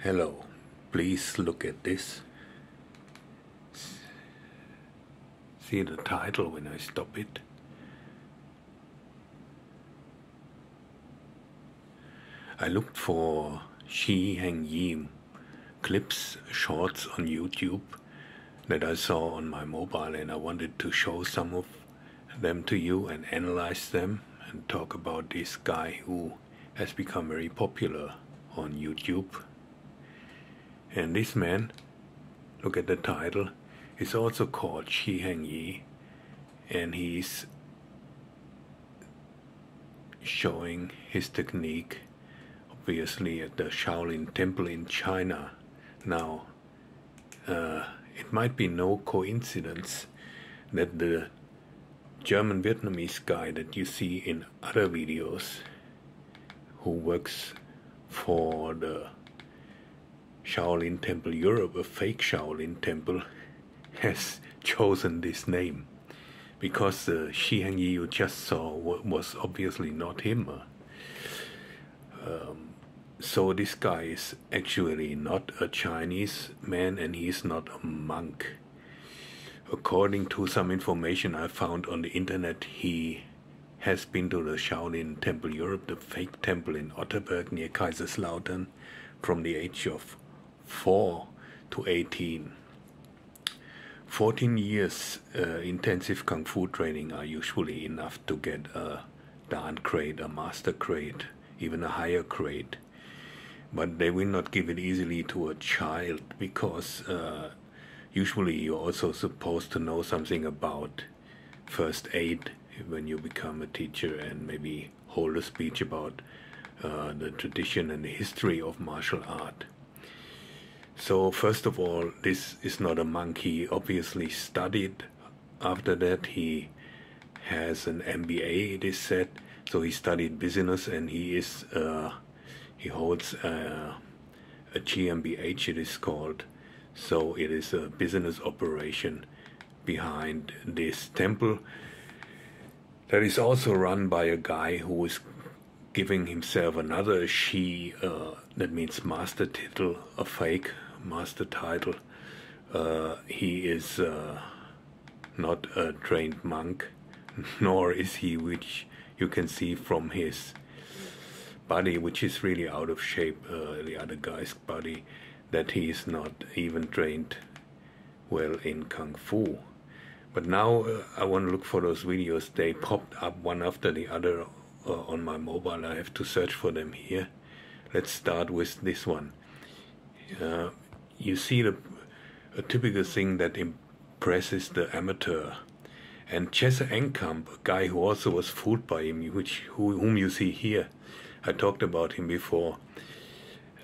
Hello, please look at this. See the title when I stop it? I looked for Heng clips, shorts on YouTube that I saw on my mobile, and I wanted to show some of them to you and analyze them and talk about this guy who has become very popular on YouTube. And this man, look at the title, is also called Heng, and he's showing his technique obviously at the Shaolin temple in China. Now, it might be no coincidence that the German Vietnamese guy that you see in other videos, who works for the Shaolin Temple Europe, a fake Shaolin temple, has chosen this name, because the Heng you just saw was obviously not him. So this guy is actually not a Chinese man, and he's not a monk. According to some information I found on the internet, he has been to the Shaolin Temple Europe, the fake temple in Otterberg near Kaiserslautern, from the age of 4 to 18. 14 years intensive Kung Fu training are usually enough to get a Dan grade, a master grade, even a higher grade. But they will not give it easily to a child, because usually you're also supposed to know something about first aid when you become a teacher, and maybe hold a speech about the tradition and the history of martial art. So first of all, this is not a monk. He obviously studied. After that, he has an MBA, it is said. So he studied business, and he holds a GmbH, it is called. So it is a business operation behind this temple that is also run by a guy who is giving himself another that means master title, a fake master title. He is not a trained monk, nor is he, which you can see from his body, which is really out of shape, the other guy's body, that he is not even trained well in Kung Fu. But now I want to look for those videos. They popped up one after the other on my mobile. I have to search for them here. Let's start with this one. You see a typical thing that impresses the amateur. And Jesse Enkamp, a guy who also was fooled by him, whom you see here, I talked about him before.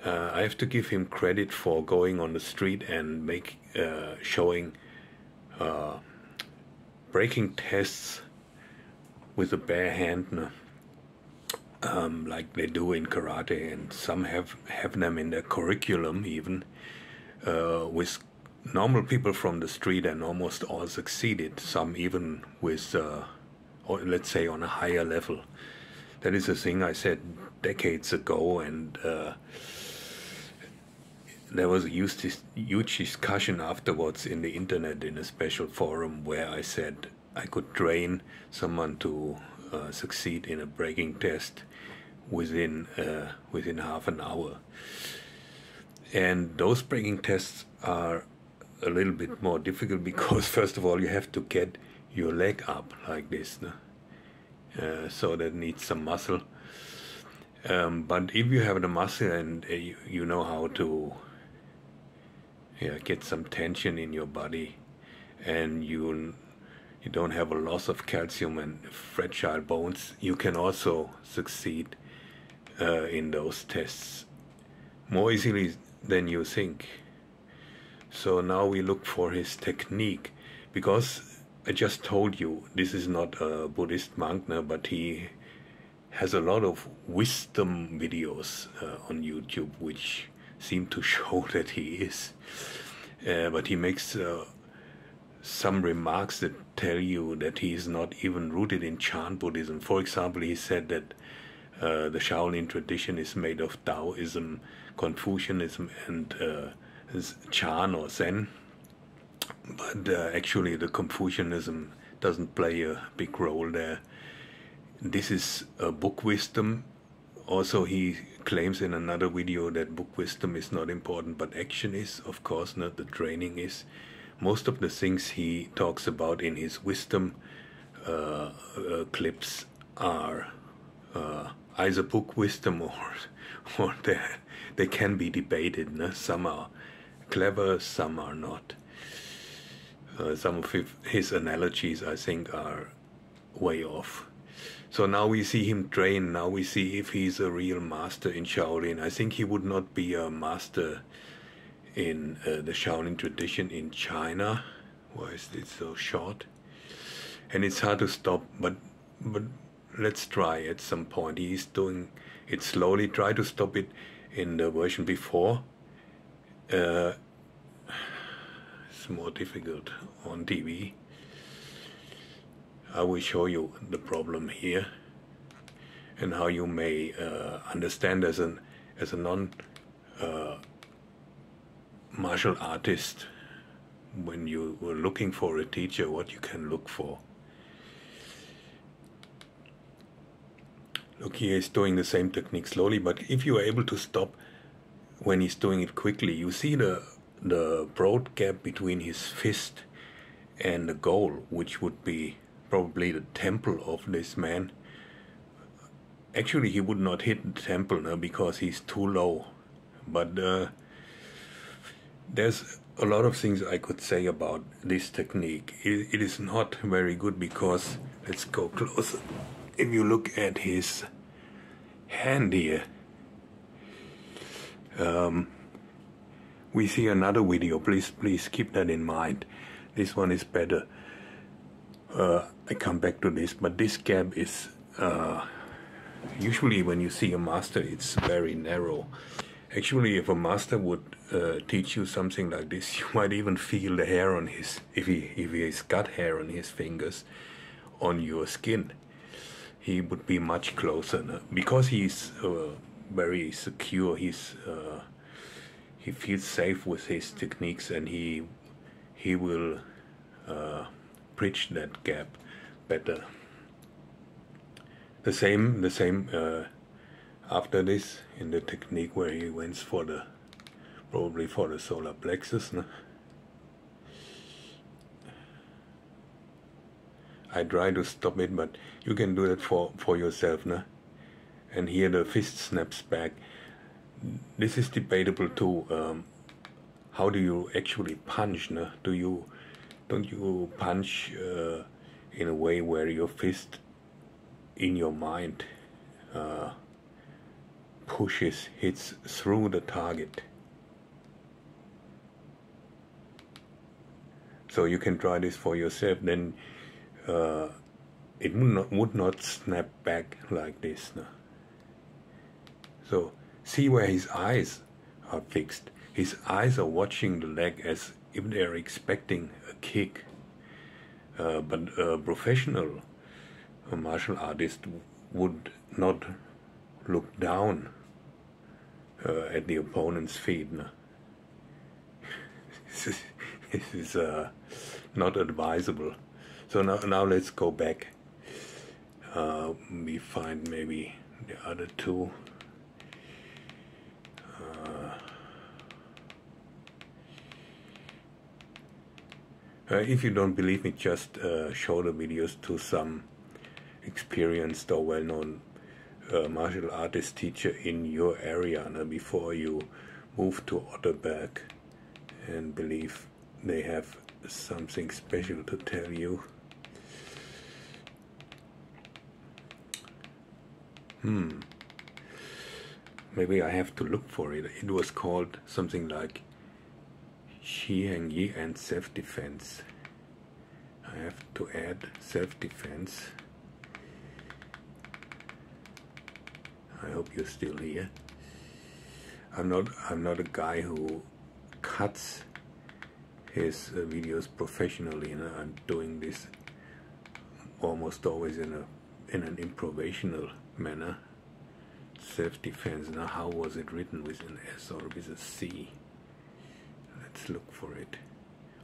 I have to give him credit for going on the street and showing breaking tests with a bare hand, like they do in karate, and some have them in their curriculum even, with normal people from the street, and almost all succeeded, some even with, or let's say on a higher level. That is a thing I said decades ago, and there was a huge discussion afterwards in the internet, in a special forum, where I said I could train someone to succeed in a breaking test within half an hour. And those breaking tests are a little bit more difficult, because first of all you have to get your leg up like this, no? So that needs some muscle. But if you have the muscle, and you know how to get some tension in your body, and you don't have a loss of calcium and fragile bones, you can also succeed in those tests more easily than you think. So now we look for his technique, because I just told you this is not a Buddhist monk now, but he has a lot of wisdom videos on YouTube, which seem to show that he is. But he makes some remarks that tell you that he is not even rooted in Chan Buddhism. For example, he said that The Shaolin tradition is made of Taoism, Confucianism, and Chan or Zen. But actually the Confucianism doesn't play a big role there. This is a book wisdom. Also, he claims in another video that book wisdom is not important, but action is, of course, not the training is. Most of the things he talks about in his wisdom clips are either book wisdom or they can be debated. No? Some are clever, some are not. Some of his analogies, I think, are way off. So now we see him train. Now we see if he's a real master in Shaolin. I think he would not be a master in the Shaolin tradition in China. Why is it so short? And it's hard to stop, but let's try at some point. He's doing it slowly. Try to stop it in the version before. It's more difficult on TV. I will show you the problem here and how you may understand as a non martial artist, when you were looking for a teacher, what you can look for. Look, here he's doing the same technique slowly, but if you are able to stop when he's doing it quickly, you see the broad gap between his fist and the goal, which would be probably the temple of this man. Actually, he would not hit the temple now because he's too low. But there's a lot of things I could say about this technique. It is not very good because, let's go closer. If you look at his hand here, we see another video. Please keep that in mind. This one is better. I come back to this, but this gap is usually when you see a master, it's very narrow. Actually, if a master would teach you something like this, you might even feel the hair on his, if he's got hair on his fingers, on your skin. He would be much closer now. Because he's very secure. He feels safe with his techniques, and he will bridge that gap better. The same after this, in the technique where he went for the, probably for the solar plexus. No? I try to stop it, but you can do that for yourself. No? And here the fist snaps back. This is debatable too. How do you actually punch? No? Don't you punch in a way where your fist in your mind hits through the target? So you can try this for yourself. Then it would not snap back like this. No? So see where his eyes are fixed. His eyes are watching the leg as if they're expecting a kick. But a professional martial artist would not look down at the opponent's feet. No? This is not advisable. So now let's go back. We find maybe the other two. If you don't believe me, just show the videos to some experienced or well-known martial artist teacher in your area before you move to Otterberg and believe they have something special to tell you. Maybe I have to look for it. It was called something like Heng and self-defense. I have to add self-defense. I hope you're still here. I'm not a guy who cuts his videos professionally. I'm doing this almost always in an improvisational manner. self-defense. Now, how was it written, with an S or with a C? Let's look for it.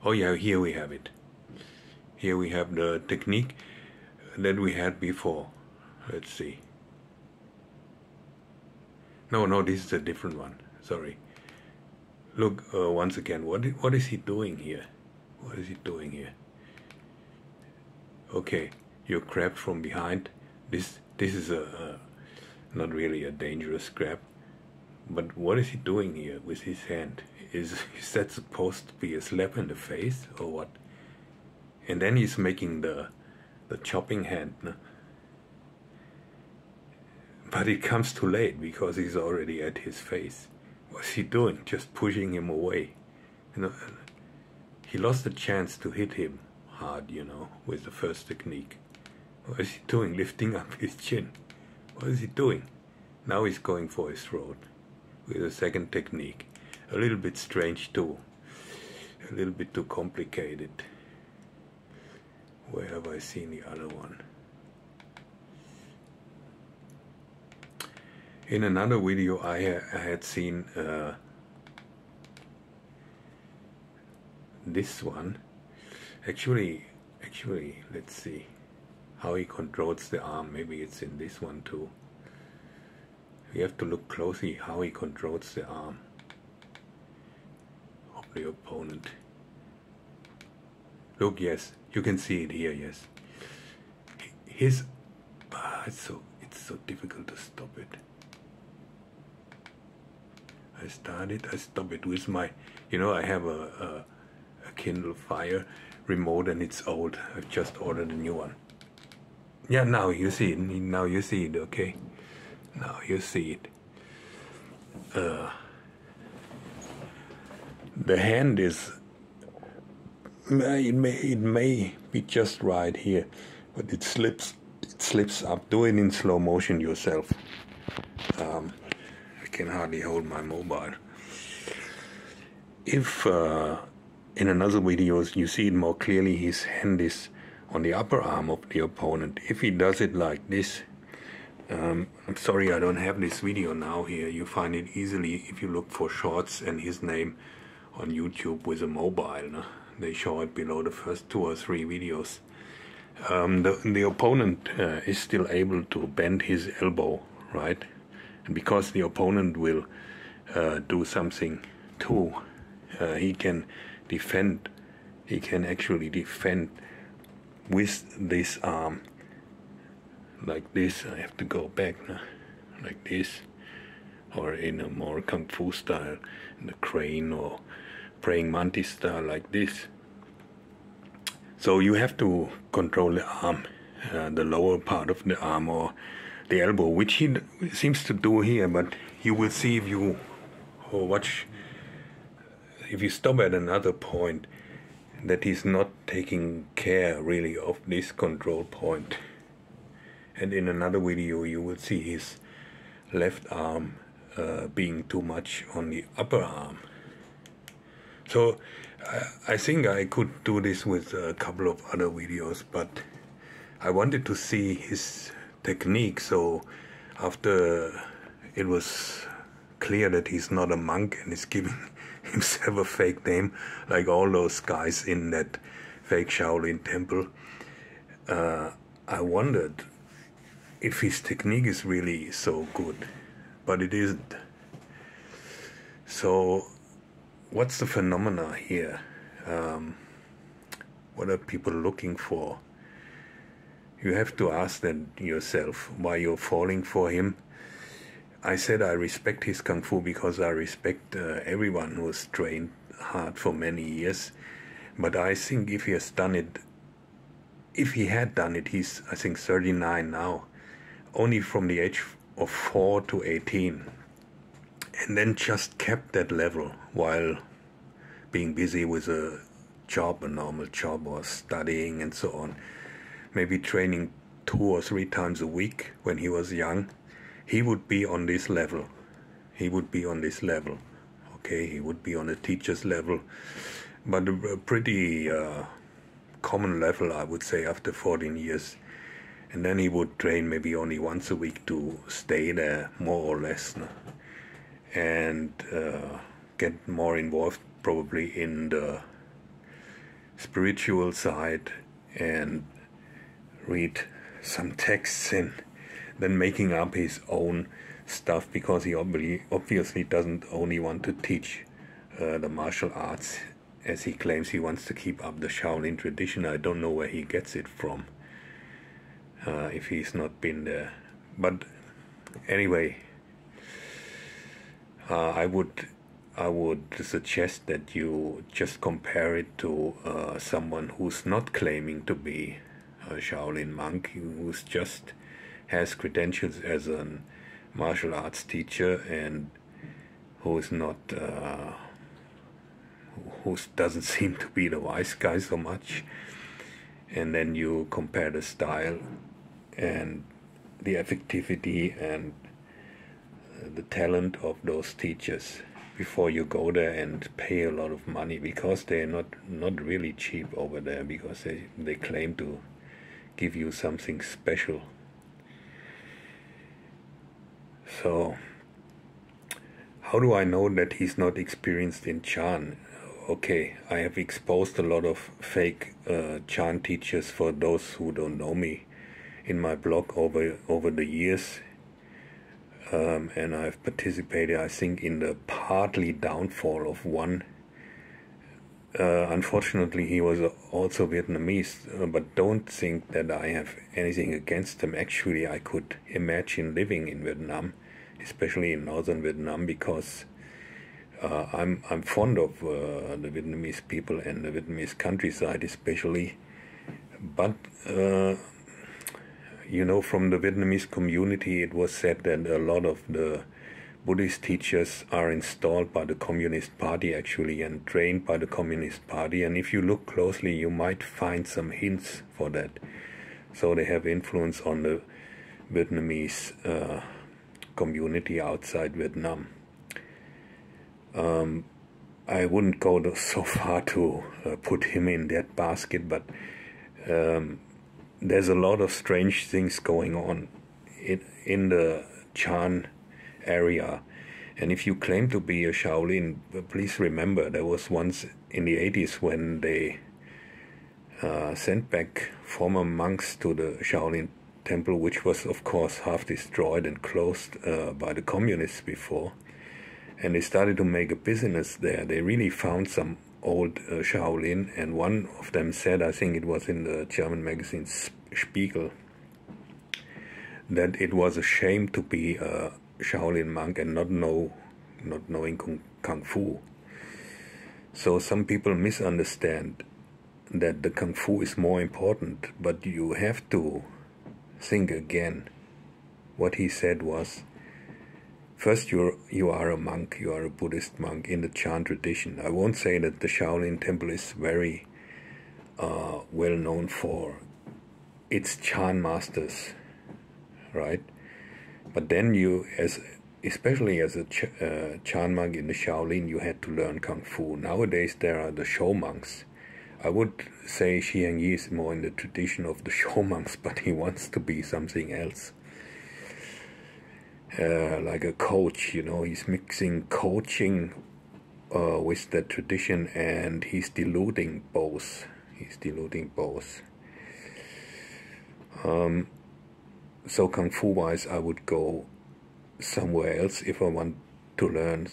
Oh yeah, here we have it. Here we have the technique that we had before. Let's see. No, this is a different one. Sorry. Look, once again, what is he doing here? What is he doing here? Okay, you're grabbed from behind. This is not really a dangerous grab, but what is he doing here with his hand? Is that supposed to be a slap in the face or what? And then he's making the chopping hand, no? But it comes too late because he's already at his face. What's he doing? Just pushing him away. You know, he lost the chance to hit him hard, you know, with the first technique. What is he doing? Lifting up his chin. What is he doing? Now he's going for his throat with the second technique. A little bit strange too. A little bit too complicated. Where have I seen the other one? In another video I had seen this one. Actually, let's see how he controls the arm. Maybe it's in this one too. You have to look closely how he controls the arm of the opponent. Look, yes, you can see it here, yes. It's so difficult to stop it. I stop it with my, you know, I have a Kindle Fire remote and it's old. I've just ordered a new one. Yeah, now you see it. Now you see it, okay? Now you see it. The hand is, it may be just right here, but it slips up. Do it in slow motion yourself. I can hardly hold my mobile. If in another video you see it more clearly, his hand is on the upper arm of the opponent. If he does it like this, I'm sorry I don't have this video now here. You find it easily if you look for shorts and his name on YouTube with a mobile. No? They show it below the first 2 or 3 videos. The opponent is still able to bend his elbow, right? And because the opponent will do something too, he can defend. He can actually defend with this arm, like this. I have to go back now, like this, or in a more kung fu style, in the crane or praying mantis style, like this. So you have to control the arm, the lower part of the arm or the elbow, which he seems to do here. But you will see if you watch, if you stop at another point, that he's not taking care really of this control point. And in another video you will see his left arm being too much on the upper arm. So I think I could do this with a couple of other videos, but I wanted to see his technique. So after it was clear that he's not a monk and is giving himself a fake name like all those guys in that fake Shaolin temple, I wondered if his technique is really so good, but it isn't. So what's the phenomena here? What are people looking for? You have to ask them yourself why you're falling for him. I said I respect his kung fu because I respect everyone who has trained hard for many years. But I think if he has done it, if he had done it, he's I think 39 now, only from the age of 4 to 18, and then just kept that level while being busy with a job, a normal job, or studying and so on, maybe training 2 or 3 times a week when he was young, he would be on this level. He would be on this level. Okay, he would be on a teacher's level, but a pretty common level, I would say, after 14 years. And then he would train maybe only once a week to stay there, more or less, no? And get more involved probably in the spiritual side and read some texts and then making up his own stuff, because he obviously doesn't only want to teach the martial arts, as he claims he wants to keep up the Shaolin tradition. I don't know where he gets it from, if he's not been there. But anyway, I would suggest that you just compare it to someone who's not claiming to be a Shaolin monk, who's just has credentials as a martial arts teacher and who is not, who doesn't seem to be the wise guy so much. And then you compare the style and the effectivity and the talent of those teachers before you go there and pay a lot of money, because they're not really cheap over there, because they claim to give you something special. So how do I know that he's not experienced in Chan? Okay, I have exposed a lot of fake Chan teachers, for those who don't know me, in my blog over the years. And I've participated, I think, in the partly downfall of one. Unfortunately, he was also Vietnamese, but don't think that I have anything against him. Actually, I could imagine living in Vietnam, especially in northern Vietnam, because I'm fond of the Vietnamese people and the Vietnamese countryside especially. But you know, from the Vietnamese community, it was said that a lot of the Buddhist teachers are installed by the Communist Party, actually, and trained by the Communist Party. And if you look closely, you might find some hints for that. So they have influence on the Vietnamese community outside Vietnam. I wouldn't go so far to put him in that basket, but there's a lot of strange things going on in the Chan area. And if you claim to be a Shaolin, please remember there was once in the 80s when they sent back former monks to the Shaolin temple, which was of course half destroyed and closed by the communists before. And they started to make a business there. They really found some old Shaolin, and one of them said, I think it was in the German magazine Spiegel, that it was a shame to be a Shaolin monk and not knowing Kung Fu. So some people misunderstand that the Kung Fu is more important, but you have to think again. What he said was, first, you are a monk, you are a Buddhist monk in the Chan tradition. I won't say that the Shaolin temple is very well known for its Chan masters, right? But then you, especially as a Chan monk in the Shaolin, you had to learn Kung Fu. Nowadays there are the show monks. I would say Heng is more in the tradition of the show monks, but he wants to be something else. Like a coach, you know, he's mixing coaching with the tradition, and he's diluting both. So Kung Fu wise, I would go somewhere else if I want to learn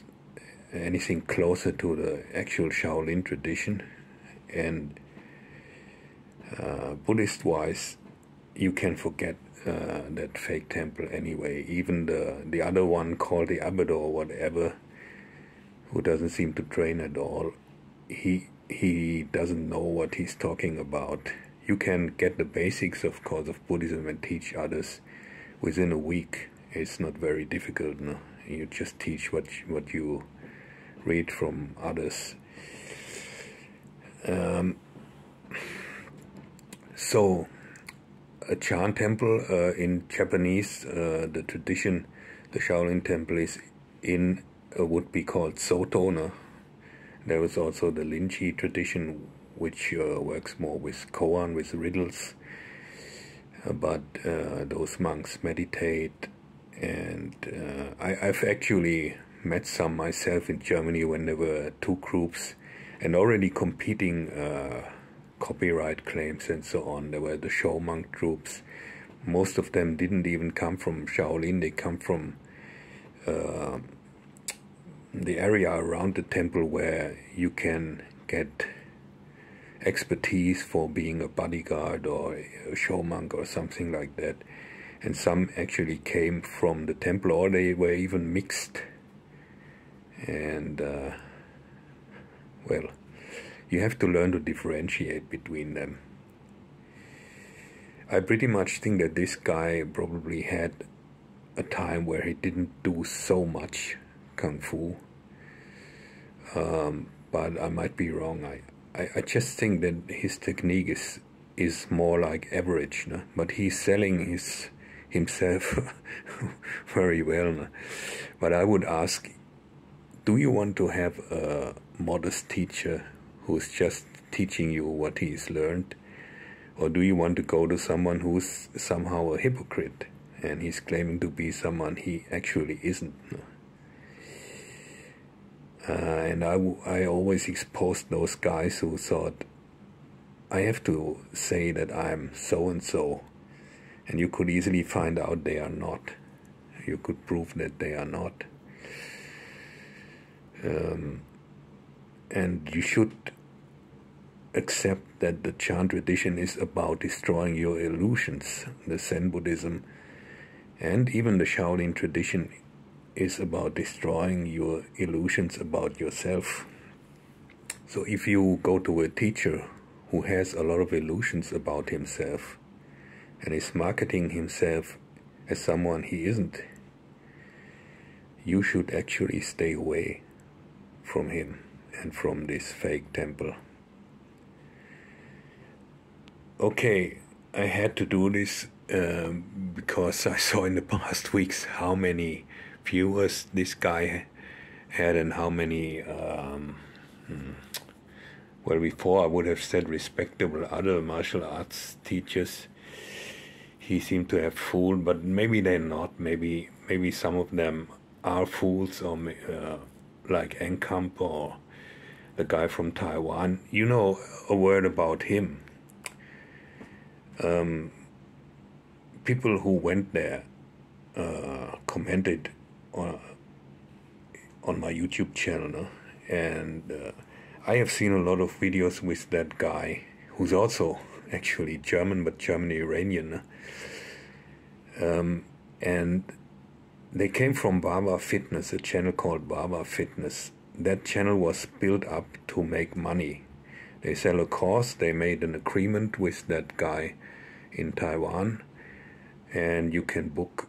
anything closer to the actual Shaolin tradition. And Buddhist wise, you can forget that fake temple anyway. Even the other one called the Abbot or whatever, who doesn't seem to train at all, he doesn't know what he's talking about. You can get the basics, of course, of Buddhism and teach others within a week. It's not very difficult, no? You just teach what you read from others. So a Chan temple in Japanese, the tradition, the Shaolin temple is in would be called Soto. No? There was also the Linchi tradition, which works more with koan, with riddles. but those monks meditate, and I've actually met some myself in Germany when there were two groups and already competing copyright claims and so on. There were the show monk groups. Most of them didn't even come from Shaolin. They come from the area around the temple where you can get expertise for being a bodyguard or a show monk or something like that. And some actually came from the temple, or they were even mixed. And well, you have to learn to differentiate between them. I pretty much think that this guy probably had a time where he didn't do so much Kung Fu. But I might be wrong. I just think that his technique is more like average, no? But he's selling himself very well. No? But I would ask, do you want to have a modest teacher who's just teaching you what he's learned? Or do you want to go to someone who's somehow a hypocrite and he's claiming to be someone he actually isn't? No? And I always exposed those guys who thought, I have to say that I'm so-and-so, and you could easily find out they are not. You could prove that they are not. And you should accept that the Chan tradition is about destroying your illusions. The Zen Buddhism and even the Shaolin tradition is about destroying your illusions about yourself. So if you go to a teacher who has a lot of illusions about himself and is marketing himself as someone he isn't, you should actually stay away from him and from this fake temple. Okay, I had to do this because I saw in the past weeks how many viewers this guy had and how many, well, before I would have said respectable other martial arts teachers he seemed to have fooled, but maybe they're not. Maybe some of them are fools, or like Heng or the guy from Taiwan. You know a word about him. People who went there commented on my YouTube channel, no? And I have seen a lot of videos with that guy, who's also actually German, but German-Iranian. And they came from Baba Fitness, a channel called Baba Fitness. That channel was built up to make money. They sell a course, they made an agreement with that guy in Taiwan, and you can book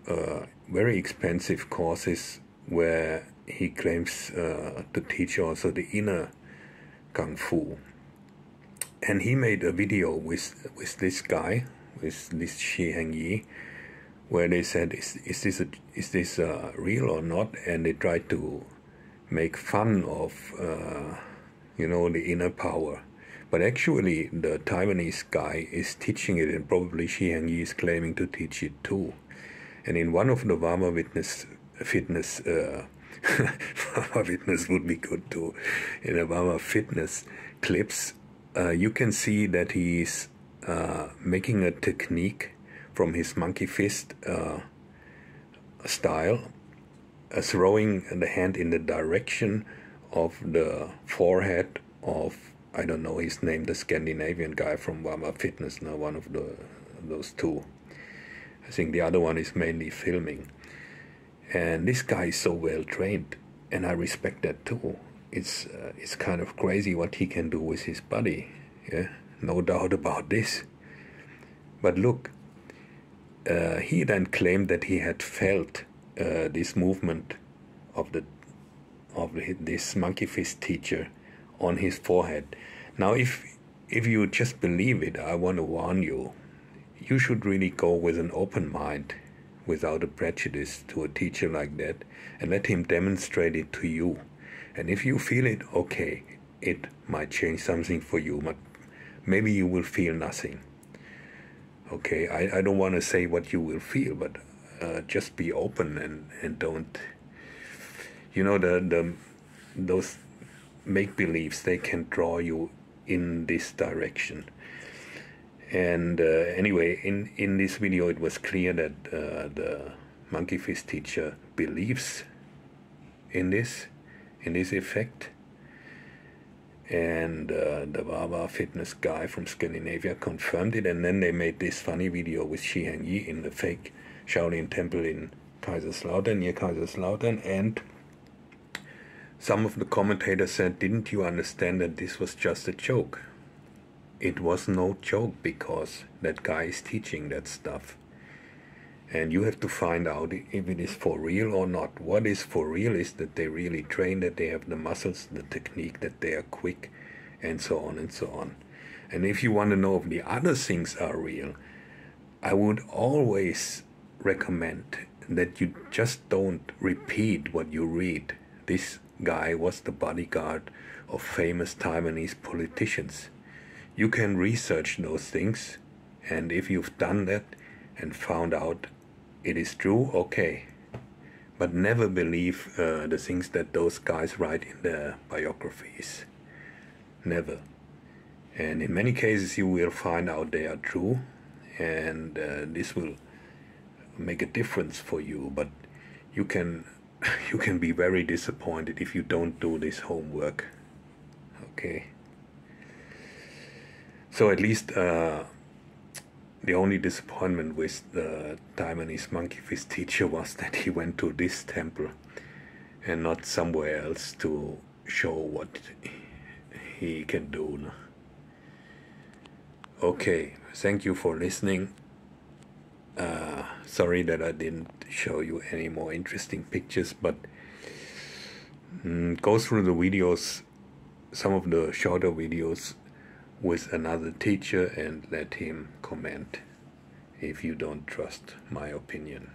very expensive courses where he claims to teach also the inner Kung Fu. And he made a video with this guy, with this Heng, where they said, is this real or not? And they tried to make fun of the inner power. But actually, the Taiwanese guy is teaching it, and probably Heng is claiming to teach it too. And in one of the Baba Fitness, Baba Fitness would be good too. In the Baba Fitness clips, you can see that he's making a technique from his monkey fist style, throwing the hand in the direction of the forehead of, I don't know his name, the Scandinavian guy from Baba Fitness, now one of those two. I think the other one is mainly filming. And this guy is so well trained, and I respect that too. It's kind of crazy what he can do with his body, yeah, no doubt about this. But look, he then claimed that he had felt this movement of this monkey fist teacher on his forehead. Now, if you just believe it, I want to warn you. You should really go with an open mind, without a prejudice, to a teacher like that, and let him demonstrate it to you. And if you feel it, okay, it might change something for you, but maybe you will feel nothing. Okay, I don't want to say what you will feel, but just be open and don't, you know, those make-believes, they can draw you in this direction. And anyway, in this video it was clear that the monkey fist teacher believes in this effect. And the Baba fitness guy from Scandinavia confirmed it, and then they made this funny video with Shi Heng in the fake Shaolin temple in Kaiserslautern, near Kaiserslautern, and some of the commentators said, didn't you understand that this was just a joke? It was no joke, because that guy is teaching that stuff. And you have to find out if it is for real or not. What is for real is that they really train, that they have the muscles, the technique, that they are quick, and so on and so on. And if you want to know if the other things are real, I would always recommend that you just don't repeat what you read. This guy was the bodyguard of famous Taiwanese politicians. You can research those things, and if you've done that and found out it is true, okay. But never believe the things that those guys write in their biographies. Never. And in many cases you will find out they are true, and this will make a difference for you. But you can be very disappointed if you don't do this homework. Okay. So at least the only disappointment with the Taiwanese monkey fist teacher was that he went to this temple and not somewhere else to show what he can do. Okay, thank you for listening. Sorry that I didn't show you any more interesting pictures, but go through the videos, some of the shorter videos, with another teacher and let him comment if you don't trust my opinion.